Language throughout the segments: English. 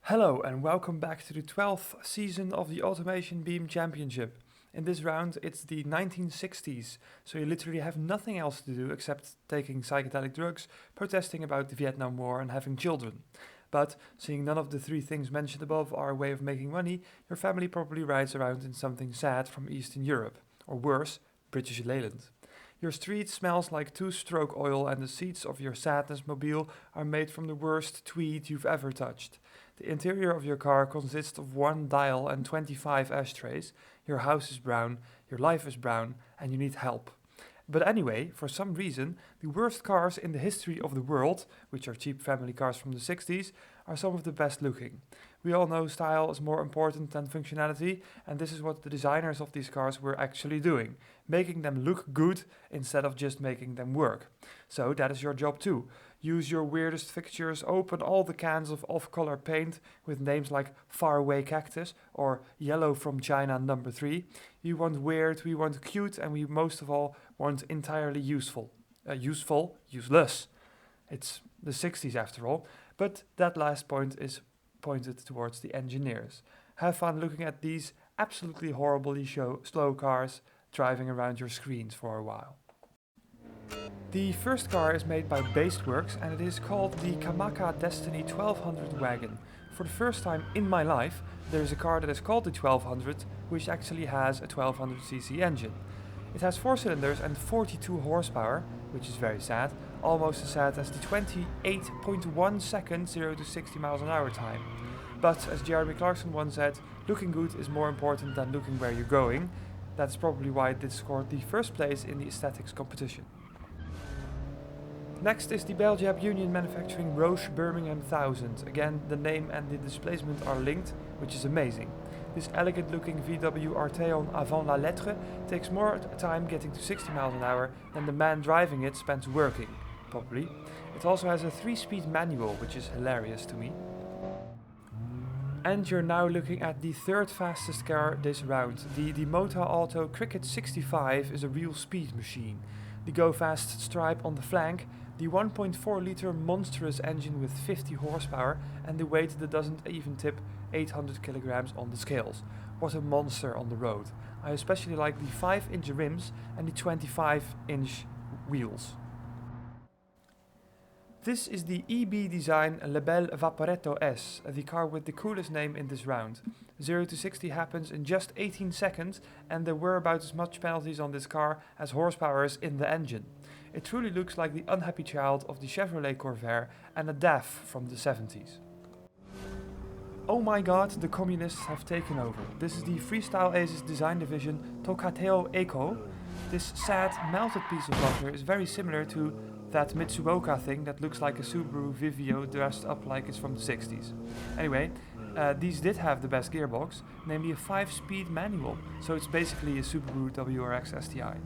Hello and welcome back to the 12th season of the Automation Beam Championship. In this round it's the 1960s, so you literally have nothing else to do except taking psychedelic drugs, protesting about the Vietnam War and having children. But seeing none of the three things mentioned above are a way of making money, your family probably rides around in something sad from Eastern Europe, or worse, British Leyland. Your street smells like two-stroke oil and the seats of your sadness mobile are made from the worst tweed you've ever touched. The interior of your car consists of one dial and 25 ashtrays. Your house is brown, your life is brown, and you need help. But anyway, for some reason, the worst cars in the history of the world, which are cheap family cars from the 60s, are some of the best looking. We all know style is more important than functionality, and this is what the designers of these cars were actually doing, making them look good instead of just making them work. So that is your job too. Use your weirdest fixtures, open all the cans of off-color paint with names like Faraway Cactus or Yellow from China number 3. You want weird, we want cute, and we most of all want entirely useful. Useless. It's the 60s after all, but that last point is pointed towards the engineers. Have fun looking at these absolutely horribly slow cars driving around your screens for a while. The first car is made by Baseworks and it is called the Kamaka Destiny 1200 wagon. For the first time in my life, there is a car that is called the 1200, which actually has a 1200cc engine. It has 4 cylinders and 42 horsepower, which is very sad, almost as sad as the 28.1 second 0 to 60 miles an hour time. But as Jeremy Clarkson once said, looking good is more important than looking where you're going. That's probably why it did score the first place in the aesthetics competition. Next is the Belgiab Union manufacturing Roche Birmingham 1000. Again, the name and the displacement are linked, which is amazing. This elegant looking VW Arteon avant la lettre takes more time getting to 60 miles an hour than the man driving it spends working, probably. It also has a 3-speed manual, which is hilarious to me. And you're now looking at the third fastest car this round. The Mota Auto Cricket 65 is a real speed machine. The Go Fast stripe on the flank, the 1.4 litre monstrous engine with 50 horsepower and the weight that doesn't even tip 800 kilograms on the scales. What a monster on the road. I especially like the 5-inch rims and the 25-inch wheels. This is the EB Design Lebel Vaporetto S, the car with the coolest name in this round. 0 to 60 happens in just 18 seconds and there were about as much penalties on this car as horsepower is in the engine. It truly looks like the unhappy child of the Chevrolet Corvair and a DAF from the 70s. Oh my god, the communists have taken over. This is the Freestyle Aces design division Tokateo Eco. This sad, melted piece of butter is very similar to that Mitsuoka thing that looks like a Subaru Vivio dressed up like it's from the 60s. Anyway, these did have the best gearbox, namely a 5-speed manual, so it's basically a Subaru WRX STI.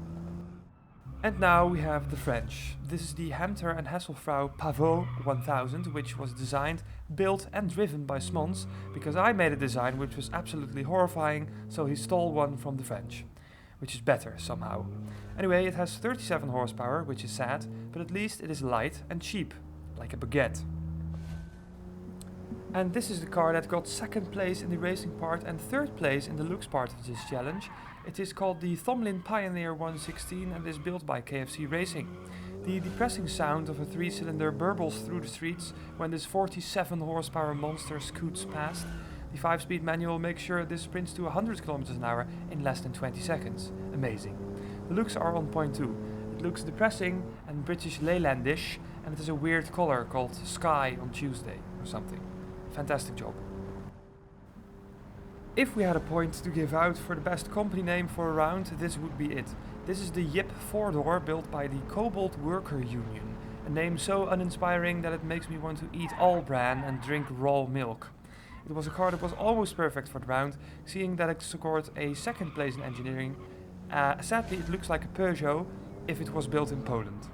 And now we have the French. This is the Hemter and Hasselfrau Pavot 1000, which was designed, built and driven by Smons, because I made a design which was absolutely horrifying, so he stole one from the French. Which is better somehow. Anyway, it has 37 horsepower, which is sad, but at least it is light and cheap, like a baguette. And this is the car that got second place in the racing part and third place in the looks part of this challenge. It is called the Thomlin Pioneer 116 and is built by KFC Racing. The depressing sound of a 3-cylinder burbles through the streets when this 47 horsepower monster scoots past. The 5-speed manual makes sure this sprints to 100 km an hour in less than 20 seconds. Amazing. The looks are on point too. It looks depressing and British Leylandish, and it has a weird color called Sky on Tuesday or something. Fantastic job. If we had a point to give out for the best company name for a round, this would be it. This is the Yip 4-door built by the Cobalt Worker Union. A name so uninspiring that it makes me want to eat all bran and drink raw milk. It was a car that was almost perfect for the round, seeing that it scored a second place in engineering. Sadly, it looks like a Peugeot if it was built in Poland.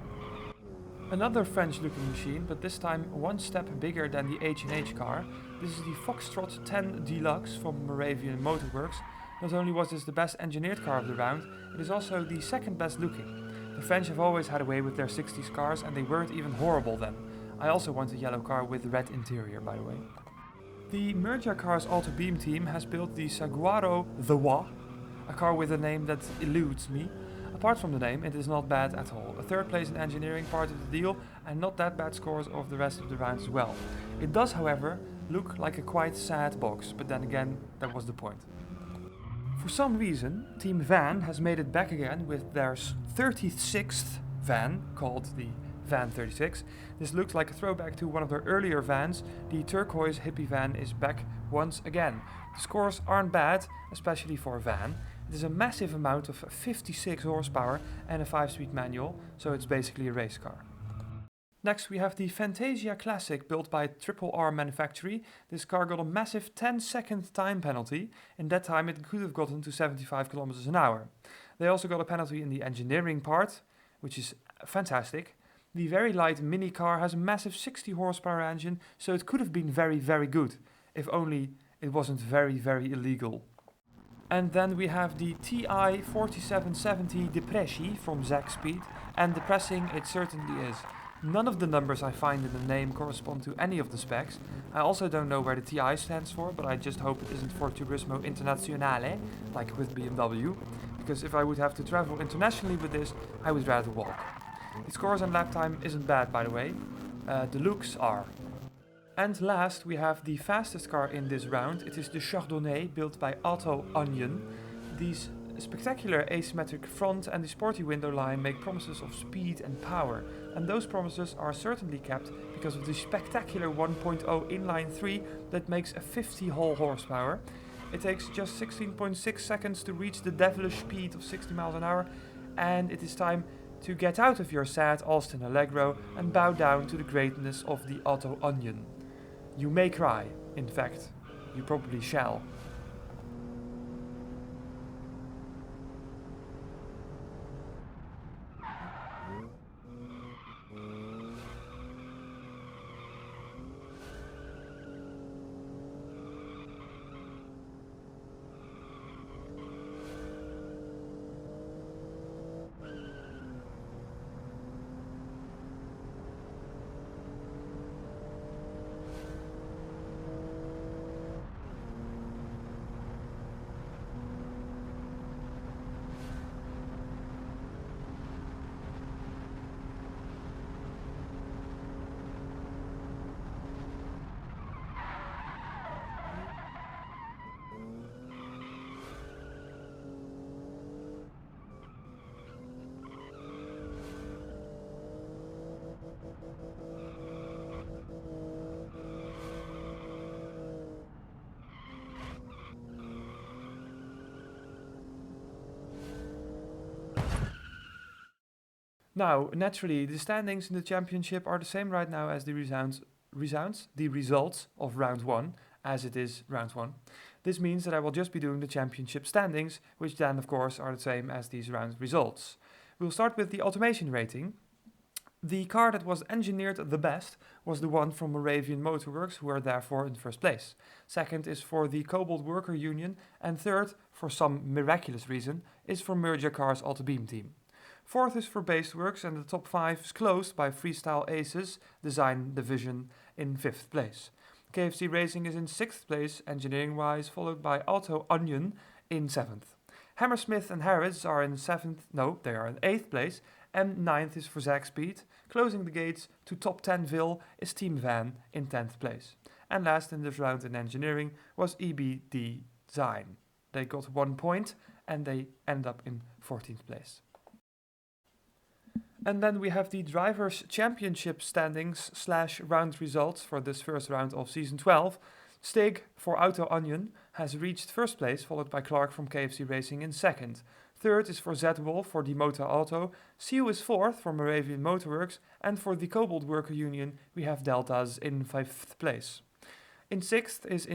Another French-looking machine, but this time one step bigger than the H&H car. This is the Foxtrot 10 Deluxe from Moravian Motorworks. Not only was this the best engineered car of the round, it is also the second best looking. The French have always had a way with their 60s cars and they weren't even horrible then. I also want a yellow car with red interior, by the way. The Mergia Cars Auto Beam team has built the Saguaro The Wa, a car with a name that eludes me. Apart from the name, it is not bad at all. A third place in engineering, part of the deal, and not that bad scores of the rest of the rounds as well. It does, however, look like a quite sad box, but then again, that was the point. For some reason, Team Van has made it back again with their 36th van, called the Van 36. This looks like a throwback to one of their earlier vans. The turquoise hippie van is back once again. The scores aren't bad, especially for a van. It is a massive amount of 56 horsepower and a 5-speed manual, so it's basically a race car. Next we have the Fantasia Classic, built by R Manufactory. This car got a massive 10-second time penalty. In that time it could have gotten to 75 kilometers an hour. They also got a penalty in the engineering part, which is fantastic. The very light mini car has a massive 60 horsepower engine, so it could have been very, very good, if only it wasn't very, very illegal. And then we have the TI 4770 Depressie from Zack Speed, and depressing it certainly is. None of the numbers I find in the name correspond to any of the specs. I also don't know where the TI stands for, but I just hope it isn't for Turismo Internazionale, like with BMW, because if I would have to travel internationally with this, I would rather walk. The scores and lap time isn't bad, by the way. The looks are. And last, we have the fastest car in this round. It is the Chardonnay, built by Auto Onion. These spectacular asymmetric front and the sporty window line make promises of speed and power, and those promises are certainly kept because of the spectacular 1.0 inline 3 that makes a 50 whole horsepower. It takes just 16.6 seconds to reach the devilish speed of 60 miles an hour, and it is time to get out of your sad Austin Allegro and bow down to the greatness of the Auto Onion. You may cry, in fact, you probably shall. Now, naturally, the standings in the championship are the same right now as the results of round 1, as it is round 1. This means that I will just be doing the championship standings, which then, of course, are the same as these round results. We'll start with the automation rating. The car that was engineered the best was the one from Moravian Motorworks, who are therefore in first place. Second is for the Cobalt Worker Union, and third, for some miraculous reason, is for Mergia Cars Auto Beam team. Fourth is for Baseworks, and the top 5 is closed by Freestyle Aces Design Division in 5th place. KFC Racing is in 6th place engineering-wise, followed by Auto Onion in 7th. Hammersmith and Harrods are in 8th place, and 9th is for Zack Speed. Closing the gates to top 10ville is Team Van in 10th place. And last in this round in engineering was EBD Design. They got 1 point and they end up in 14th place. And then we have the Drivers' Championship standings / round results for this first round of Season 12. Stig for Auto Onion has reached first place, followed by Clark from KFC Racing in second. Third is for Z-Wolf for the Motor Auto. Seal is fourth for Moravian Motorworks. And for the Cobalt Worker Union, we have Deltas in 5th place. In sixth is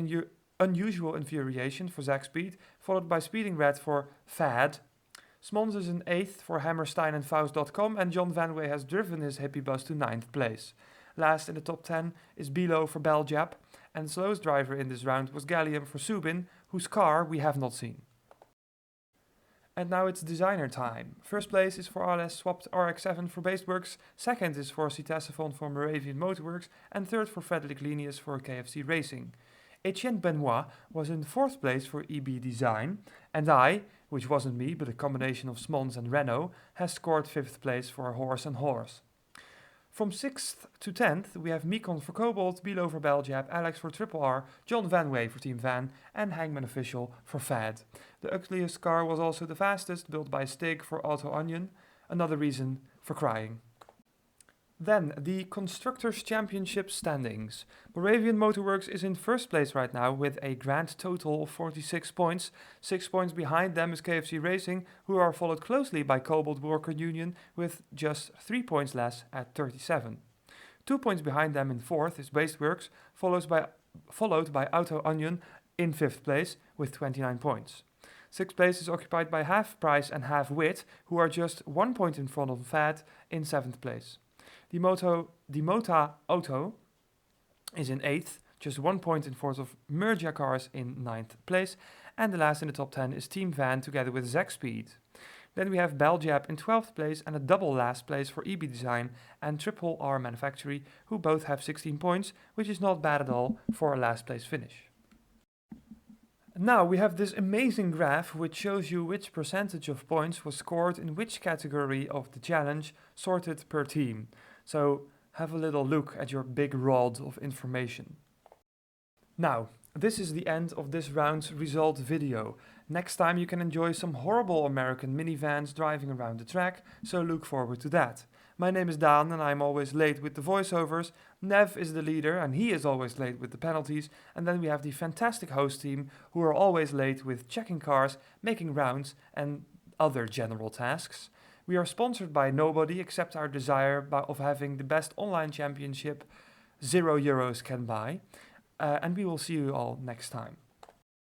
Unusual Infuriation for Zack Speed, followed by Speeding Red for Fad. Smons is in 8th for Hammerstein and Faust.com, and John Vanway has driven his hippie bus to 9th place. Last in the top 10 is Bilo for Beljap, and slowest driver in this round was Gallium for Subin, whose car we have not seen. And now it's designer time. First place is for RLS swapped RX-7 for Baseworks, second is for Citacephon for Moravian Motorworks, and third for Frederick Lenius for KFC Racing. Etienne Benoit was in 4th place for EB Design, and I, which wasn't me but a combination of Smons and Renault, has scored 5th place for Horse and Horse. From 6th to 10th, we have Mikon for Cobalt, Bilo for Beljab, Alex for Triple R, John Vanway for Team Van, and Hangman Official for Fad. The ugliest car was also the fastest, built by Stig for Auto Onion, another reason for crying. Then, the Constructors' Championship standings. Moravian Motorworks is in 1st place right now with a grand total of 46 points. 6 points behind them is KFC Racing, who are followed closely by Cobalt Worker Union with just 3 points less at 37. 2 points behind them in 4th is Wasteworks, followed by Auto Onion in 5th place with 29 points. 6th place is occupied by Half Price and Half Wit, who are just 1 point in front of Fad in 7th place. The Mota Auto is in 8th, just 1 point in front of Mergia Cars in 9th place, and the last in the top 10 is Team Van together with Zack Speed. Then we have Beljab in 12th place and a double last place for EB Design and Triple R Manufactory, who both have 16 points, which is not bad at all for a last place finish. Now we have this amazing graph which shows you which percentage of points was scored in which category of the challenge, sorted per team. So have a little look at your big rod of information. Now, this is the end of this round's result video. Next time you can enjoy some horrible American minivans driving around the track, so look forward to that. My name is Daan and I'm always late with the voiceovers. Nev is the leader and he is always late with the penalties. And then we have the fantastic host team who are always late with checking cars, making rounds and other general tasks. We are sponsored by nobody except our desire of having the best online championship €0 can buy. And we will see you all next time.